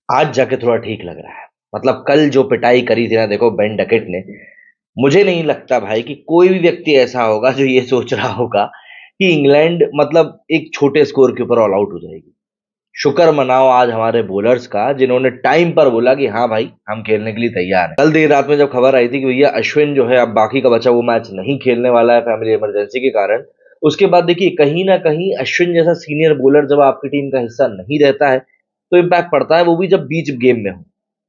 आज जाके थोड़ा ठीक लग रहा है। मतलब कल जो पिटाई करी थी ना, देखो बेन डकेट ने, मुझे नहीं लगता भाई कि कोई भी व्यक्ति ऐसा होगा जो ये सोच रहा होगा कि इंग्लैंड मतलब एक छोटे स्कोर के ऊपर ऑल आउट हो जाएगी। शुक्र मनाओ आज हमारे बॉलर्स का, जिन्होंने टाइम पर बोला कि हाँ भाई हम खेलने के लिए तैयार हैं। कल देर रात में जब खबर आई थी कि भैया अश्विन जो है अब बाकी का बचा वो मैच नहीं खेलने वाला है फैमिली इमरजेंसी के कारण, उसके बाद देखिए कहीं ना कहीं अश्विन जैसा सीनियर बॉलर जब आपकी टीम का हिस्सा नहीं रहता है तो इम्पैक्ट पड़ता है, वो भी जब बीच गेम में हो।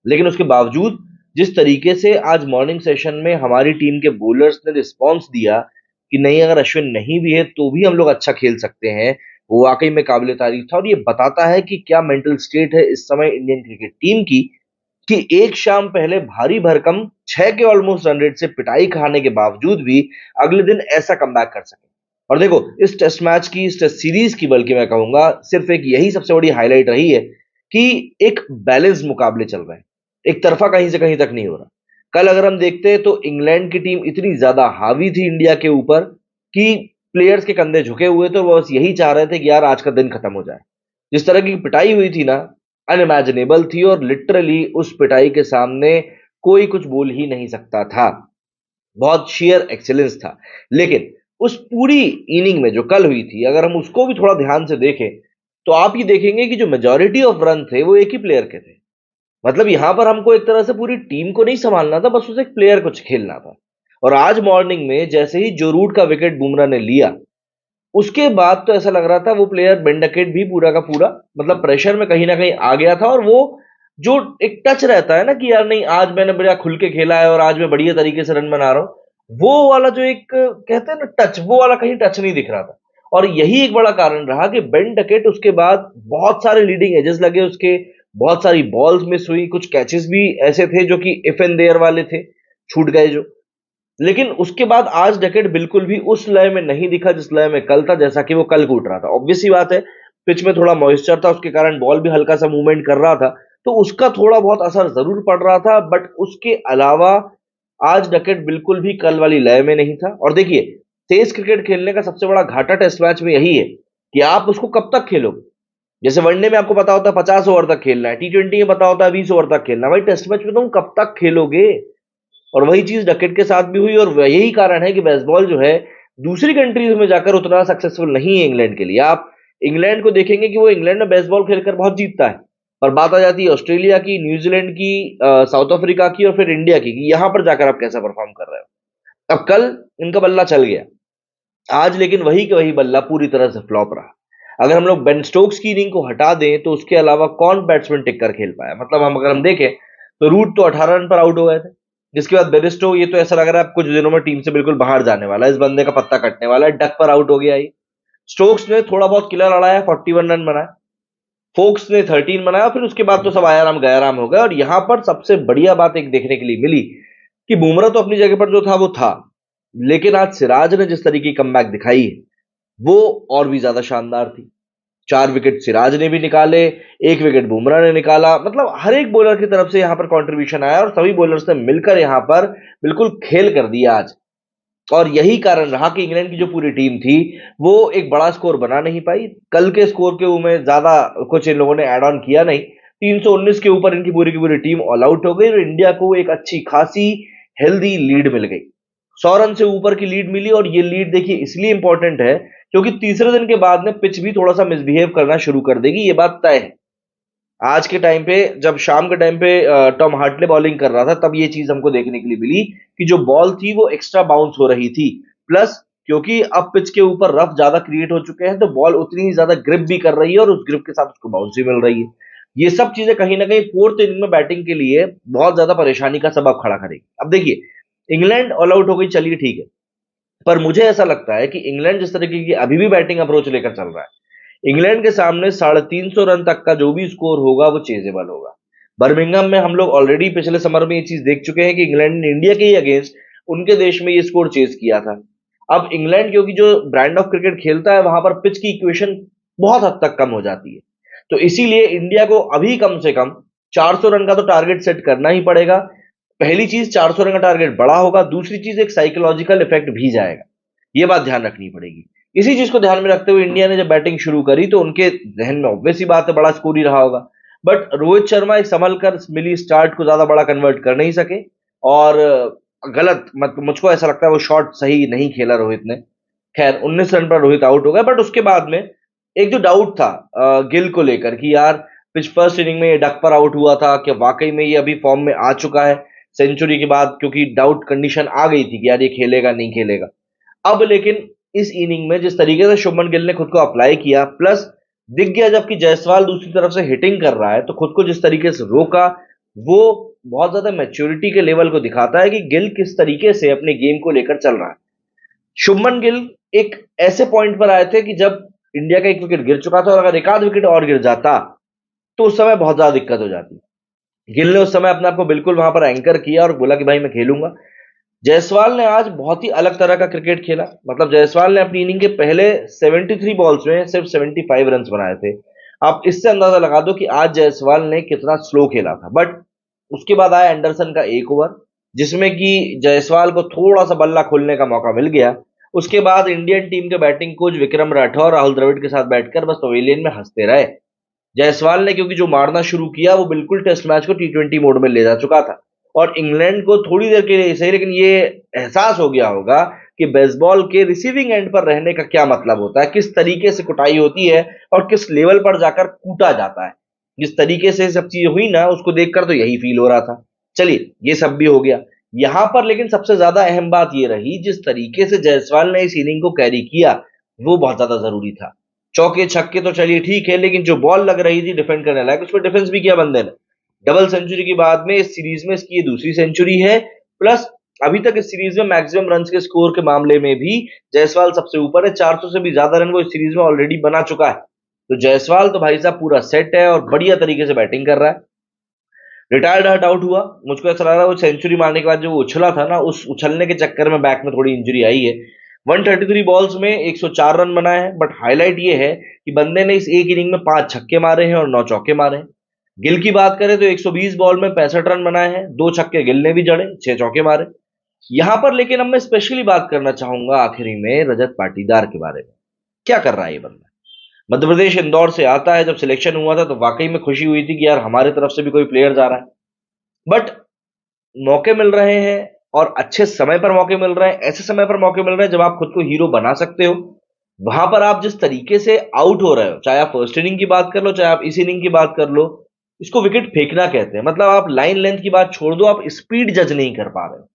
लेकिन उसके बावजूद जिस तरीके से आज मॉर्निंग सेशन में हमारी टीम के बॉलर्स ने रिस्पॉन्स दिया कि नहीं, अगर अश्विन नहीं भी है तो भी हम लोग अच्छा खेल सकते हैं, वो वाकई में काबिल तारीफ था। और ये बताता है कि क्या मेंटल स्टेट है इस समय इंडियन क्रिकेट टीम की, कि एक शाम पहले भारी भरकम 6 के ऑलमोस्ट रन रेट से पिटाई खाने के बावजूद भी अगले दिन ऐसा कमबैक कर सके। और देखो इस टेस्ट मैच की, इस टेस्ट सीरीज की, बल्कि मैं कहूंगा सिर्फ एक यही सबसे बड़ी हाईलाइट रही है कि एक बैलेंस मुकाबले चल रहे हैं, एक तरफा कहीं से कहीं तक नहीं हो रहा। कल अगर हम देखते हैं तो इंग्लैंड की टीम इतनी ज्यादा हावी थी इंडिया के ऊपर कि प्लेयर्स के कंधे झुके हुए थे, वो बस यही चाह रहे थे कि यार आज का दिन खत्म हो जाए। जिस तरह की पिटाई हुई थी ना, अनइमेजिनेबल थी, और लिटरली उस पिटाई के सामने कोई कुछ बोल ही नहीं सकता था। बहुत शेयर एक्सीलेंस था। लेकिन उस पूरी इनिंग में जो कल हुई थी, अगर हम उसको भी थोड़ा ध्यान से देखें तो आप ये देखेंगे कि जो मेजॉरिटी ऑफ रन थे वो एक ही प्लेयर के थे। मतलब यहां पर हमको एक तरह से पूरी टीम को नहीं संभालना था, बस उसे एक प्लेयर को खेलना था। और आज मॉर्निंग में जैसे ही जो रूट का विकेट बुमराह ने लिया, उसके बाद तो ऐसा लग रहा था वो प्लेयर बेंडकेट भी पूरा का पूरा मतलब प्रेशर में कहीं ना कहीं आ गया था। और वो जो एक टच रहता है ना कि यार नहीं, आज मैंने बड़ा खुल के खेला है और आज मैं बढ़िया तरीके से रन बना रहा हूं, वो वाला जो एक कहते हैं ना टच, वो वाला कहीं टच नहीं दिख रहा था। और यही एक बड़ा कारण रहा कि बेन डकेट उसके बाद बहुत सारे लीडिंग एजेस लगे उसके, बहुत सारी बॉल्स मिस हुई, कुछ कैचेस भी ऐसे थे जो कि इफ एंड देयर वाले थे, छूट गए जो। लेकिन उसके बाद आज डकेट बिल्कुल भी उस लय में नहीं दिखा जिस लय में कल था, जैसा कि वो कल कूट रहा था। ऑब्वियस सी बात है, पिच में थोड़ा मॉइस्चर था, उसके कारण बॉल भी हल्का सा मूवमेंट कर रहा था, तो उसका थोड़ा बहुत असर जरूर पड़ रहा था। बट उसके अलावा आज डकेट बिल्कुल भी कल वाली लय में नहीं था। और देखिए, तेज क्रिकेट खेलने का सबसे बड़ा घाटा टेस्ट मैच में यही है कि आप उसको कब तक खेलोगे। जैसे वनडे में आपको पता होता है 50 ओवर तक खेलना है, T20 में पता होता है 20 ओवर तक खेलना है, भाई टेस्ट मैच में तुम कब तक खेलोगे। और वही चीज डकेट के साथ भी हुई, और यही कारण है कि बेसबॉल जो है दूसरी कंट्रीज में जाकर उतना सक्सेसफुल नहीं है इंग्लैंड के लिए। आप इंग्लैंड को देखेंगे कि वो इंग्लैंड में बेसबॉल खेलकर बहुत जीतता है, पर बात आ जाती है ऑस्ट्रेलिया की, न्यूजीलैंड की, साउथ अफ्रीका की और फिर इंडिया की, कि यहां पर जाकर आप कैसा परफॉर्म कर रहे हो। अब कल इनका बल्ला चल गया, आज लेकिन वही के वही बल्ला पूरी तरह से फ्लॉप रहा। अगर हम लोग बेन स्टोक्स की इनिंग को हटा दें तो उसके अलावा कौन बैट्समैन टिक कर खेल पाया। मतलब हम अगर हम देखें तो रूट तो 18 रन पर आउट हो गए थे, जिसके बाद बेरिस्टो, ये तो ऐसा लग रहा है अब कुछ दिनों में टीम से बिल्कुल बाहर जाने वाला है, इस बंदे का पत्ता कटने वाला है, डक पर आउट हो गया ही। स्टोक्स ने थोड़ा बहुत किलर लड़ाया, 41 रन बनाया। फोक्स ने 13 बनाया, फिर उसके बाद तो सब आया राम गया राम हो गया। और यहां पर सबसे बढ़िया बात एक देखने के लिए मिली कि बुमराह तो अपनी जगह पर जो था वो था, लेकिन आज सिराज ने जिस तरीके की कमबैक दिखाई है वो और भी ज्यादा शानदार थी। 4 विकेट सिराज ने भी निकाले, 1 विकेट बुमराह ने निकाला। मतलब हर एक बॉलर की तरफ से यहां पर कंट्रीब्यूशन आया और सभी बॉलर्स ने मिलकर यहां पर बिल्कुल खेल कर दिया आज। और यही कारण रहा कि इंग्लैंड की जो पूरी टीम थी वो एक बड़ा स्कोर बना नहीं पाई। कल के स्कोर के में ज्यादा कुछ इन लोगों ने ऐड ऑन किया नहीं। 319 के ऊपर इनकी पूरी की पूरी टीम ऑल आउट हो गई और इंडिया को एक अच्छी खासी हेल्दी लीड मिल गई। 100 रन से ऊपर की लीड मिली, और ये लीड देखिए इसलिए इंपॉर्टेंट है क्योंकि तीसरे दिन के बाद में पिच भी थोड़ा सा मिसबिहेव करना शुरू कर देगी, ये बात तय है। आज के टाइम पे, जब शाम के टाइम पे टॉम हार्टले बॉलिंग कर रहा था, तब ये चीज हमको देखने के लिए मिली कि जो बॉल थी वो एक्स्ट्रा बाउंस हो रही थी। प्लस क्योंकि अब पिच के ऊपर रफ ज्यादा क्रिएट हो चुके हैं तो बॉल उतनी ही ज्यादा ग्रिप भी कर रही है और उस ग्रिप के साथ उसको बाउंस भी मिल रही है। ये सब चीजें कहीं ना कहीं फोर्थ इनिंग में बैटिंग के लिए बहुत ज्यादा परेशानी का सबब खड़ा करेगी। अब देखिए, इंग्लैंड ऑल आउट हो गई, चलिए ठीक है, पर मुझे ऐसा लगता है कि इंग्लैंड जिस तरीके की अभी भी बैटिंग अप्रोच लेकर चल रहा है, इंग्लैंड के सामने 350 रन तक का जो भी स्कोर होगा वो चेजेबल होगा। बर्मिंघम में हम लोग ऑलरेडी पिछले समर में ये चीज देख चुके हैं कि इंग्लैंड ने इंडिया के ही अगेंस्ट उनके देश में ये स्कोर चेज किया था। अब इंग्लैंड क्योंकि जो ब्रांड ऑफ क्रिकेट खेलता है वहां पर पिच की इक्वेशन बहुत हद तक कम हो जाती है, तो इसीलिए इंडिया को अभी कम से कम 400 रन का तो टारगेट सेट करना ही पड़ेगा। पहली चीज, 400 रन का टारगेट बड़ा होगा, दूसरी चीज एक साइकोलॉजिकल इफेक्ट भी जाएगा, ये बात ध्यान रखनी पड़ेगी। इसी चीज को ध्यान में रखते हुए इंडिया ने जब बैटिंग शुरू करी तो उनके जहन में ऑब्वियस ही बात है बड़ा स्कोर ही रहा होगा। बट रोहित शर्मा एक संभल कर मिली स्टार्ट को ज्यादा बड़ा कन्वर्ट कर नहीं सके, और गलत मत मुझको ऐसा लगता है वो शॉट सही नहीं खेला रोहित ने। खैर 19 रन पर रोहित आउट हो गया, बट उसके बाद में एक जो डाउट था गिल को लेकर कि यार पिच फर्स्ट इनिंग में ये डक पर आउट हुआ था कि वाकई में ये अभी फॉर्म में आ चुका है सेंचुरी के बाद, क्योंकि डाउट कंडीशन आ गई थी कि यार ये खेलेगा नहीं खेलेगा। अब लेकिन इस इनिंग में जिस तरीके से शुभमन गिल ने खुद को अप्लाई किया, प्लस दिख गया जबकि जायसवाल दूसरी तरफ से हिटिंग कर रहा है तो खुद को जिस तरीके से रोका, वो बहुत ज्यादा मैच्योरिटी के लेवल को दिखाता है कि गिल किस तरीके से अपने गेम को लेकर चल रहा है। शुभमन गिल एक ऐसे पॉइंट पर आए थे कि जब इंडिया का एक विकेट गिर चुका था और अगर एक आध विकेट और गिर जाता तो उस समय बहुत ज्यादा दिक्कत हो जाती। गिल ने उस समय अपने आप को बिल्कुल वहां पर एंकर किया और बोला कि भाई मैं खेलूंगा। जायसवाल ने आज बहुत ही अलग तरह का क्रिकेट खेला। मतलब जायसवाल ने अपनी इनिंग के पहले 73 बॉल्स में सिर्फ 75 रन बनाए थे। आप इससे अंदाजा लगा दो कि आज जायसवाल ने कितना स्लो खेला था। बट उसके बाद आया एंडरसन का एक ओवर, जिसमें कि जायसवाल को थोड़ा सा बल्ला खोलने का मौका मिल गया। उसके बाद इंडियन टीम के बैटिंग कोच विक्रम राठौर राहुल द्रविड़ के साथ बैठकर बस पवेलियन में हंसते रहे। जायसवाल ने क्योंकि जो मारना शुरू किया वो बिल्कुल टेस्ट मैच को T20 मोड में ले जा चुका था, और इंग्लैंड को थोड़ी देर के लिए सही लेकिन ये एहसास हो गया होगा कि बेसबॉल के रिसीविंग एंड पर रहने का क्या मतलब होता है, किस तरीके से कुटाई होती है और किस लेवल पर जाकर कूटा जाता है। जिस तरीके से सब चीजें हुई ना उसको देखकर तो यही फील हो रहा था। चलिए ये सब भी हो गया यहां पर, लेकिन सबसे ज्यादा अहम बात ये रही जिस तरीके से जायसवाल ने इस इनिंग को कैरी किया वो बहुत ज्यादा जरूरी था। चौके छक्के तो चलिए ठीक है, लेकिन जो बॉल लग रही थी डिफेंड करने लायक उस पर डिफेंस भी किया बंदे ने। डबल सेंचुरी के बाद में इस सीरीज में इसकी ये दूसरी सेंचुरी है, प्लस अभी तक इस सीरीज में मैक्सिमम रन के स्कोर के मामले में भी जायसवाल सबसे ऊपर है। 400 से भी ज्यादा रन वो इस सीरीज में ऑलरेडी बना चुका है। तो जायसवाल तो भाई साहब पूरा सेट है और बढ़िया तरीके से बैटिंग कर रहा है। रिटायर्ड हट आउट हुआ, मुझको ऐसा लग रहा है वो सेंचुरी मारने के बाद जो वो उछला था ना, उस उछलने के चक्कर में बैक में थोड़ी इंजरी आई है। 133 बॉल्स में 104 रन बनाए हैं, बट हाईलाइट ये है कि बंदे ने इस एक इनिंग में 5 छक्के मारे हैं और 9 चौके मारे हैं। गिल की बात करें तो 120 बॉल में 65 रन बनाए हैं, 2 छक्के गिल ने भी जड़े, 6 चौके मारे। यहां पर लेकिन अब मैं स्पेशली बात करना चाहूंगा आखिरी में रजत पाटीदार के बारे में। क्या कर रहा है ये बंदा? मध्य प्रदेश इंदौर से आता है, जब सिलेक्शन हुआ था तो वाकई में खुशी हुई थी कि यार हमारे तरफ से भी कोई प्लेयर जा रहा है। बट मौके मिल रहे हैं और अच्छे समय पर मौके मिल रहे हैं, ऐसे समय पर मौके मिल रहे हैं जब आप खुद को हीरो बना सकते हो। वहां पर आप जिस तरीके से आउट हो रहे हो, चाहे आप फर्स्ट इनिंग की बात कर लो चाहे आप इस इनिंग की बात कर लो, इसको विकेट फेंकना कहते हैं। मतलब आप लाइन लेंथ की बात छोड़ दो, आप स्पीड जज नहीं कर पा रहे हो।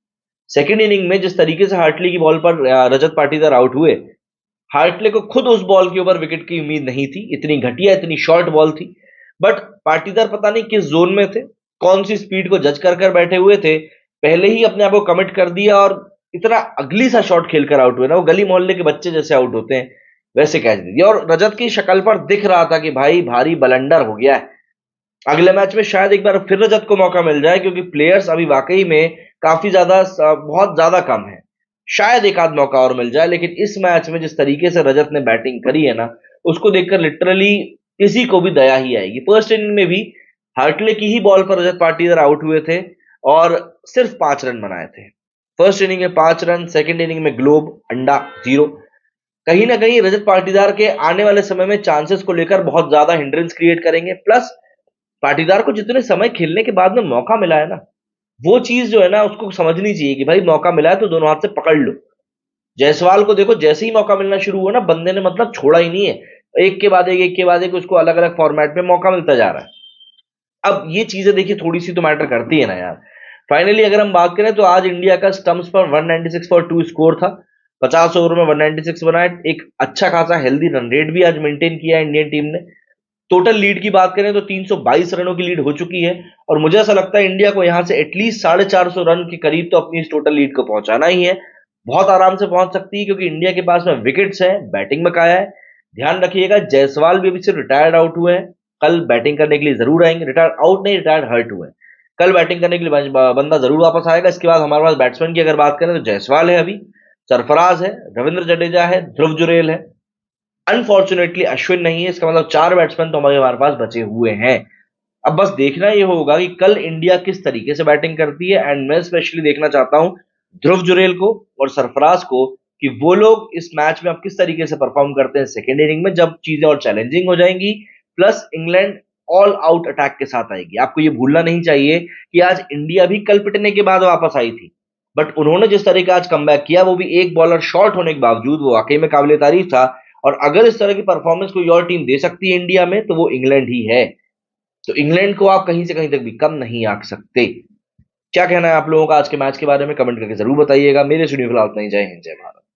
सेकेंड इनिंग में जिस तरीके से हार्टली की बॉल पर रजत पाटीदार आउट हुए, हार्टले को खुद उस बॉल के ऊपर विकेट की उम्मीद नहीं थी, इतनी घटिया इतनी शॉर्ट बॉल थी। बट पाटीदार पता नहीं किस जोन में थे, कौन सी स्पीड को जज कर कर बैठे हुए थे, पहले ही अपने आप को कमिट कर दिया और इतना अगली सा शॉट खेलकर आउट हुए ना, वो गली मोहल्ले के बच्चे जैसे आउट होते हैं वैसे कैच दे दिया। और रजत की शक्ल पर दिख रहा था कि भाई भारी बलंडर हो गया है। अगले मैच में शायद एक बार फिर रजत को मौका मिल जाए, क्योंकि प्लेयर्स अभी वाकई में काफी ज्यादा बहुत ज्यादा कम है। शायद एक आध मौका और मिल जाए, लेकिन इस मैच में जिस तरीके से रजत ने बैटिंग करी है ना, उसको देखकर लिटरली किसी को भी दया ही आएगी। फर्स्ट इनिंग में भी हार्टले की ही बॉल पर रजत पाटीदार आउट हुए थे और सिर्फ 5 रन बनाए थे। फर्स्ट इनिंग में 5 रन, सेकेंड इनिंग में ग्लोब अंडा 0। कहीं ना कहीं रजत पाटीदार के आने वाले समय में चांसेस को लेकर बहुत ज्यादा हिंड्रेंस क्रिएट करेंगे। प्लस पाटीदार को जितने समय खेलने के बाद में मौका मिला है ना, वो चीज जो है ना उसको समझनी चाहिए कि भाई मौका मिला है तो दोनों हाथ से पकड़ लो। जायसवाल को देखो, जैसे ही मौका मिलना शुरू हुआ ना, बंदे ने मतलब छोड़ा ही नहीं है। एक के बाद एक उसको अलग अलग फॉर्मेट में मौका मिलता जा रहा है। अब ये चीजें देखिए थोड़ी सी तो मैटर करती है ना यार। फाइनली अगर हम बात करें तो आज इंडिया का स्टंप्स पर 196 फॉर 2 स्कोर था। 50 ओवर में 196 बनाए, एक अच्छा खासा हेल्दी रन रेट भी आज मेंटेन किया है इंडियन टीम ने। टोटल लीड की बात करें तो 322 रनों की लीड हो चुकी है, और मुझे ऐसा लगता है इंडिया को यहां से एटलीस्ट 450 रन के करीब तो अपनी इस टोटल लीड को पहुंचाना ही है। बहुत आराम से पहुंच सकती है क्योंकि इंडिया के पास में विकेट्स है, बैटिंग में काया है। ध्यान रखिएगा जायसवाल भी अभी सिर्फ रिटायर्ड आउट हुए हैं, कल बैटिंग करने के लिए जरूर आएंगे। रिटायर्ड आउट नहीं, रिटायर्ड हर्ट हुए हैं। कल बैटिंग करने के लिए बंदा जरूर वापस आएगा। इसके बाद हमारे पास बैट्समैन की अगर बात करें तो जायसवाल है, अभी सरफराज है, रविंद्र जडेजा है, ध्रुव जुरेल है। अनफॉर्चुनेटली अश्विन नहीं है। इसका मतलब 4 बैट्समैन तो हमारे पास बचे हुए हैं। अब बस देखना यह होगा कि कल इंडिया किस तरीके से बैटिंग करती है, एंड मैं स्पेशली देखना चाहता हूं ध्रुव जुरेल को और सरफराज को कि वो लोग इस मैच में अब किस तरीके से परफॉर्म करते हैं सेकेंड इनिंग में, जब चीजें और चैलेंजिंग हो जाएंगी। Plus England all out attack के साथ आएगी। आपको ये भूलना नहीं चाहिए कि आज इंडिया भी कल पिटने के बाद वापस आई थी, बट उन्होंने जिस तरह का आज कमबैक किया, वो भी एक बॉलर शॉर्ट होने के बावजूद, वो वाकई में काबिल तारीफ था। और अगर इस तरह की परफॉर्मेंस कोई और टीम दे सकती है इंडिया में, तो वो इंग्लैंड ही है। तो इंग्लैंड को आप कहीं से कहीं तक भी कम नहीं आंक सकते। क्या कहना है आप लोगों का आज के मैच के बारे में? कमेंट करके जरूर बताइएगा। मेरे स्टूडियो फिलहाल इतना ही। जय हिंद, जय भारत।